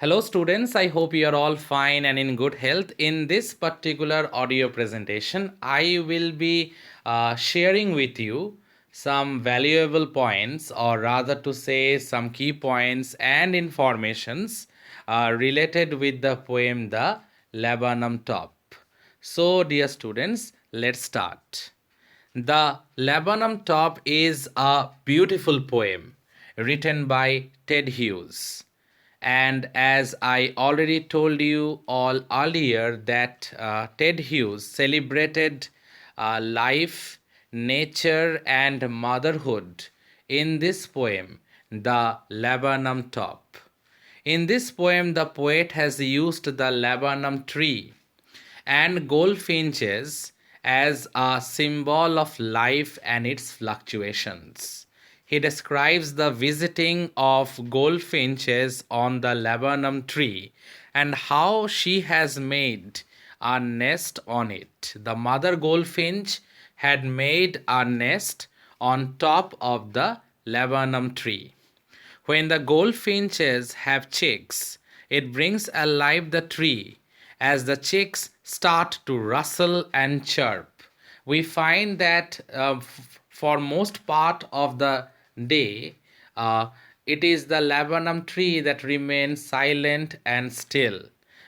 Hello students, I hope you are all fine and in good health. In this particular audio presentation, I will be sharing with you some valuable points, or rather to say some key points and informations related with the poem The Laburnum Top. So dear students, let's start. The Laburnum Top is a beautiful poem written by Ted Hughes. And as I already told you all earlier, that Ted Hughes celebrated life, nature, and motherhood in this poem, The Laburnum Top. In this poem, the poet has used the laburnum tree and goldfinches as a symbol of life and its fluctuations. He describes the visiting of goldfinches on the laburnum tree and how she has made a nest on it. The mother goldfinch had made a nest on top of the laburnum tree. When the goldfinches have chicks, it brings alive the tree as the chicks start to rustle and chirp. We find that for most part of the day, it is the laburnum tree that remains silent and still.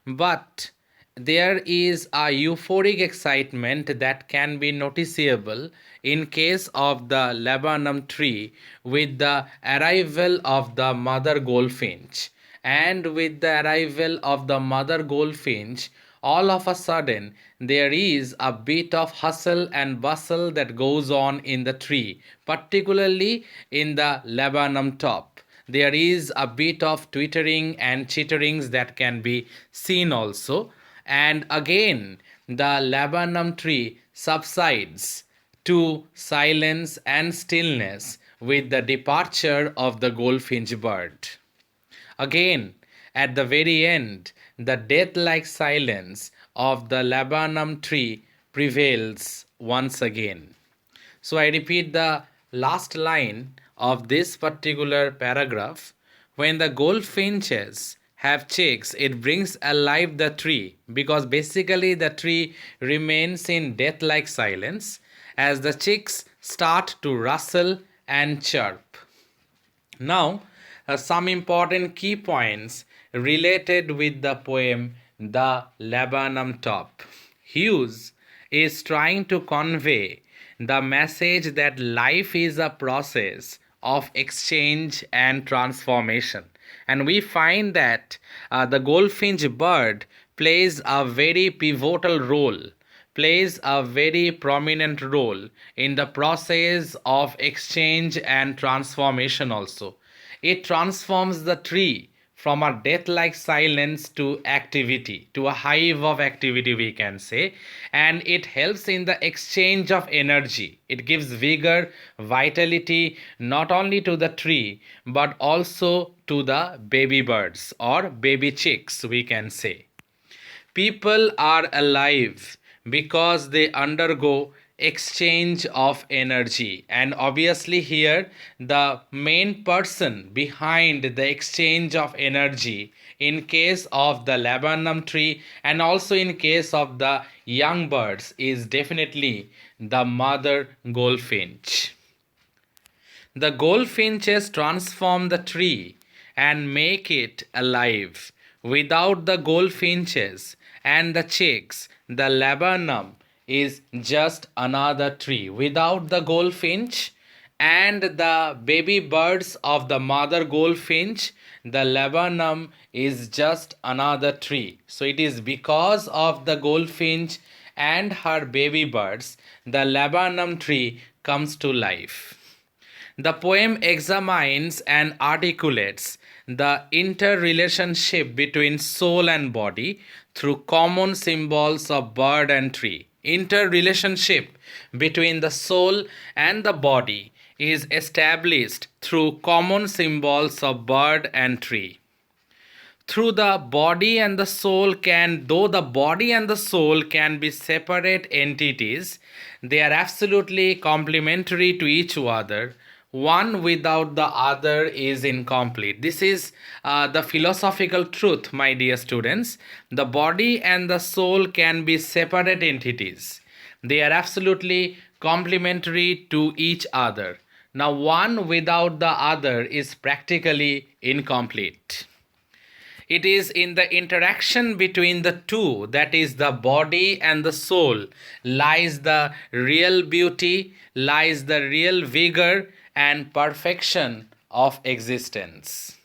But there is a euphoric excitement that can be noticeable in case of the laburnum tree with the arrival of the mother goldfinch. And with the arrival of the mother goldfinch, all of a sudden there is a bit of hustle and bustle that goes on in the tree, particularly in the laburnum top. There is a bit of twittering and chitterings that can be seen also. And again, the laburnum tree subsides to silence and stillness with the departure of the goldfinch bird. Again, at the very end, the death like silence of the laburnum tree prevails once again. So I repeat the last line of this particular paragraph. When the goldfinches have chicks, it brings alive the tree, because basically the tree remains in death like silence as the chicks start to rustle and chirp. Now, some important key points related with the poem The Laburnum Top. Hughes is trying to convey the message that life is a process of exchange and transformation. And we find that the goldfinch bird plays a very pivotal role, plays a very prominent role in the process of exchange and transformation also. It transforms the tree from a death like silence to activity, to a hive of activity, we can say. And it helps in the exchange of energy. It gives vigor, vitality, not only to the tree, but also to the baby birds or baby chicks, we can say. People are alive because they undergo exchange of energy, and obviously here the main person behind the exchange of energy in case of the laburnum tree and also in case of the young birds is definitely the mother goldfinch. The goldfinches transform the tree and make it alive. Without the goldfinches and the chicks, the laburnum is just another tree. Without the goldfinch and the baby birds of the mother goldfinch, the laburnum is just another tree. So it is because of the goldfinch and her baby birds, the laburnum tree comes to life. The poem examines and articulates the interrelationship between soul and body through common symbols of bird and tree. Interrelationship between the soul and the body is established through common symbols of bird and tree. Through the body and the soul can, though the body and the soul can be separate entities, they are absolutely complementary to each other. one without the other is incomplete. This is the philosophical truth, my dear students. The body and the soul can be separate entities. They are absolutely complementary to each other. Now, one without the other is practically incomplete. It is in the interaction between the two, that is the body and the soul, lies the real beauty, lies the real vigor and perfection of existence.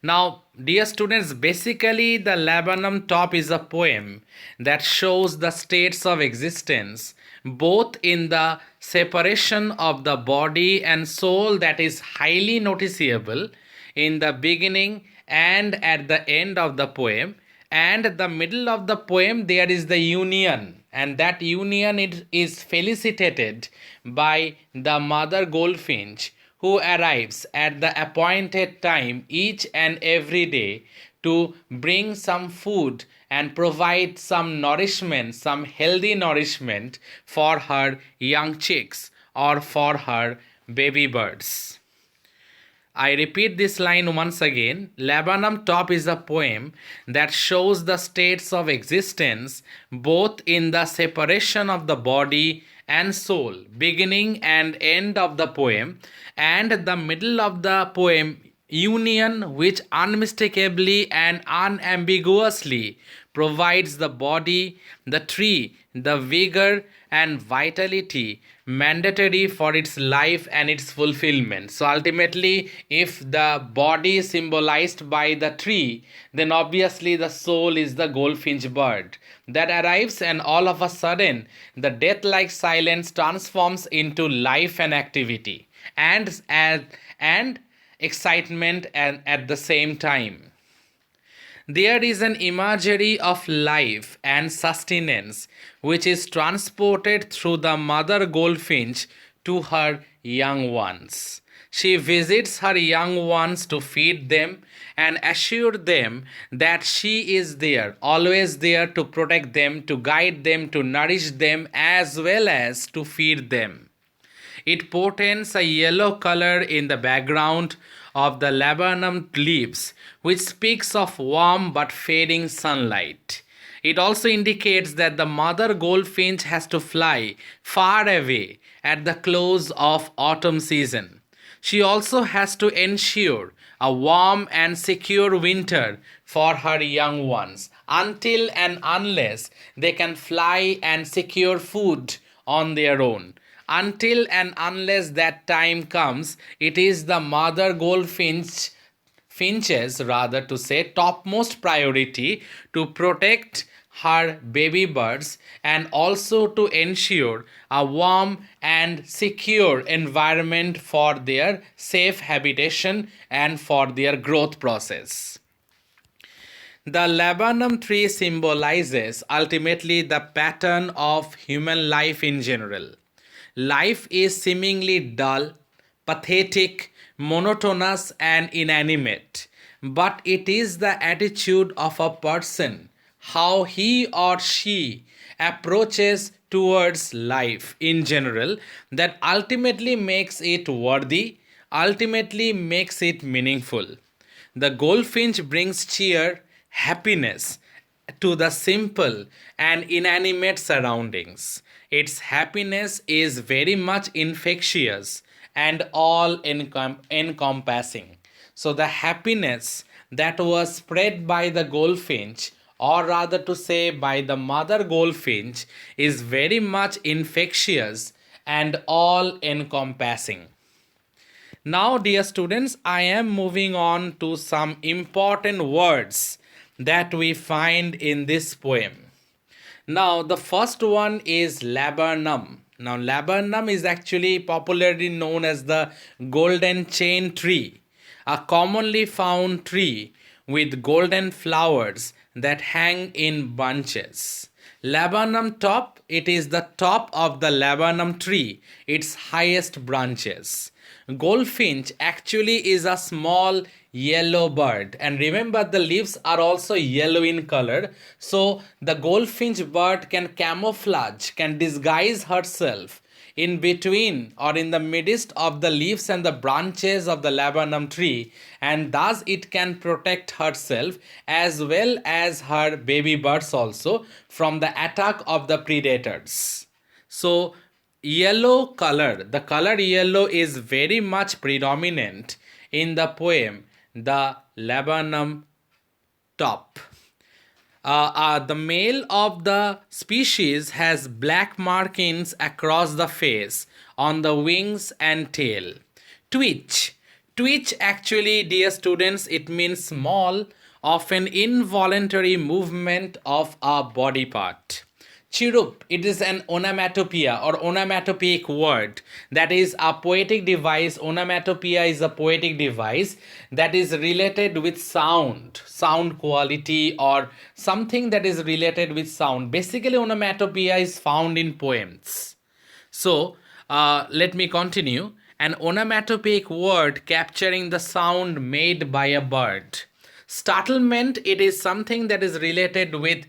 Now, dear students, basically the Laburnum Top is a poem that shows the states of existence both in the separation of the body and soul, that is highly noticeable in the beginning and at the end of the poem, and the middle of the poem there is the union, and that union it is felicitated by the mother goldfinch, who arrives at the appointed time each and every day to bring some food and provide some nourishment, some healthy nourishment for her young chicks or for her baby birds. I repeat this line once again. Laburnum Top is a poem that shows the states of existence both in the separation of the body and soul, beginning and end of the poem, and the middle of the poem, union, which unmistakably and unambiguously provides the body, the tree, the vigor and vitality mandatory for its life and its fulfillment. So ultimately, if the body is symbolized by the tree, then obviously the soul is the goldfinch bird that arrives, and all of a sudden the death-like silence transforms into life and activity and excitement and at the same time. There is an imagery of life and sustenance which is transported through the mother goldfinch to her young ones. She visits her young ones to feed them and assure them that she is there, always there to protect them, to guide them, to nourish them, as well as to feed them. It portends a yellow color in the background of the laburnum leaves, which speaks of warm but fading sunlight. It also indicates that the mother goldfinch has to fly far away at the close of autumn season. She also has to ensure a warm and secure winter for her young ones until and unless they can fly and secure food on their own. Until and unless that time comes, it is the mother goldfinch finches rather to say topmost priority to protect her baby birds and also to ensure a warm and secure environment for their safe habitation and for their growth process. The laburnum tree symbolizes ultimately the pattern of human life in general. Life is seemingly dull, pathetic, monotonous, and inanimate. But it is the attitude of a person, how he or she approaches towards life in general, that ultimately makes it worthy, ultimately makes it meaningful. The goldfinch brings cheer, happiness to the simple and inanimate surroundings. Its happiness is very much infectious and all encompassing. So, the happiness that was spread by the goldfinch, or rather to say by the mother goldfinch, is very much infectious and all encompassing. Now, dear students, I am moving on to some important words that we find in this poem. Now, the first one is laburnum. Now, laburnum is actually popularly known as the golden chain tree, a commonly found tree with golden flowers that hang in bunches. Laburnum top, it is the top of the laburnum tree, its highest branches. Goldfinch actually is a small yellow bird, and remember the leaves are also yellow in color, so the goldfinch bird can camouflage, can disguise herself in between or in the midst of the leaves and the branches of the laburnum tree, and thus it can protect herself as well as her baby birds also from the attack of the predators. So yellow color, the color yellow is very much predominant in the poem The Laburnum Top. The male of the species has black markings across the face, on the wings and tail. Twitch. Twitch actually, dear students, it means small, often involuntary movement of a body part. Chirrup, it is an onomatopoeia or onomatopoeic word, that is a poetic device. Onomatopoeia is a poetic device that is related with sound quality, or something that is related with sound. Basically, onomatopoeia is found in poems. So, let me continue. An onomatopoeic word capturing the sound made by a bird. Startlement, it is something that is related with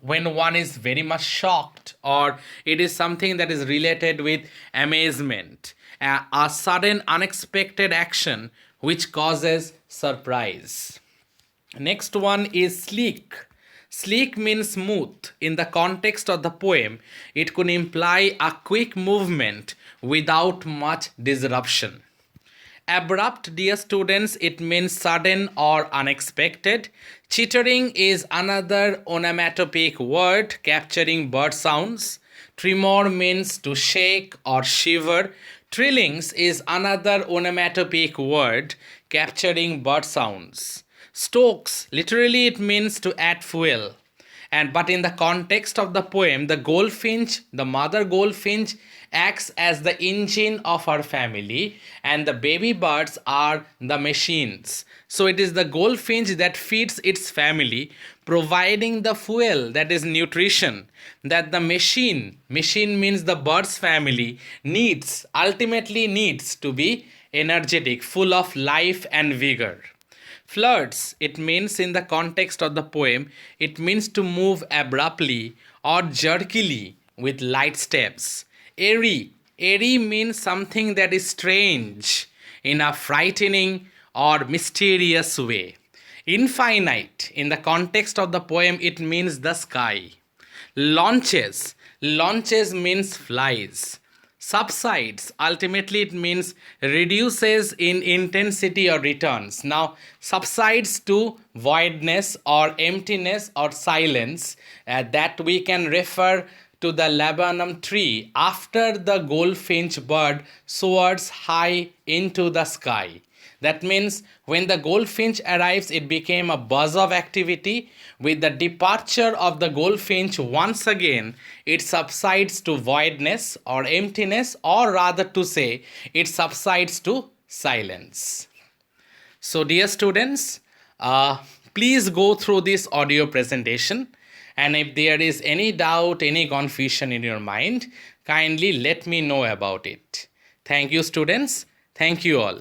when one is very much shocked, or it is something that is related with amazement. A sudden unexpected action which causes surprise. Next one is sleek. Sleek means smooth. In the context of the poem, it could imply a quick movement without much disruption. Abrupt, dear students, it means sudden or unexpected. Chittering is another onomatopoeic word capturing bird sounds. Tremor means to shake or shiver. Trillings is another onomatopoeic word capturing bird sounds. Stokes, literally it means to add fuel. But in the context of the poem, the goldfinch, the mother goldfinch, acts as the engine of her family, and the baby birds are the machines. So it is the goldfinch that feeds its family, providing the fuel, that is nutrition, that the machine means the bird's family, ultimately needs to be energetic, full of life and vigor. Flirts, it means in the context of the poem, it means to move abruptly or jerkily with light steps. Airy means something that is strange in a frightening or mysterious way. Infinite, in the context of the poem, it means the sky. Launches means flies. Subsides, ultimately it means reduces in intensity or returns. Now, subsides to voidness or emptiness or silence, that we can refer to the laburnum tree after the goldfinch bird soars high into the sky. That means when the goldfinch arrives, it became a buzz of activity. With the departure of the goldfinch, once again, it subsides to voidness or emptiness, or rather to say, it subsides to silence. So, dear students, please go through this audio presentation. And if there is any doubt, any confusion in your mind, kindly let me know about it. Thank you, students. Thank you all.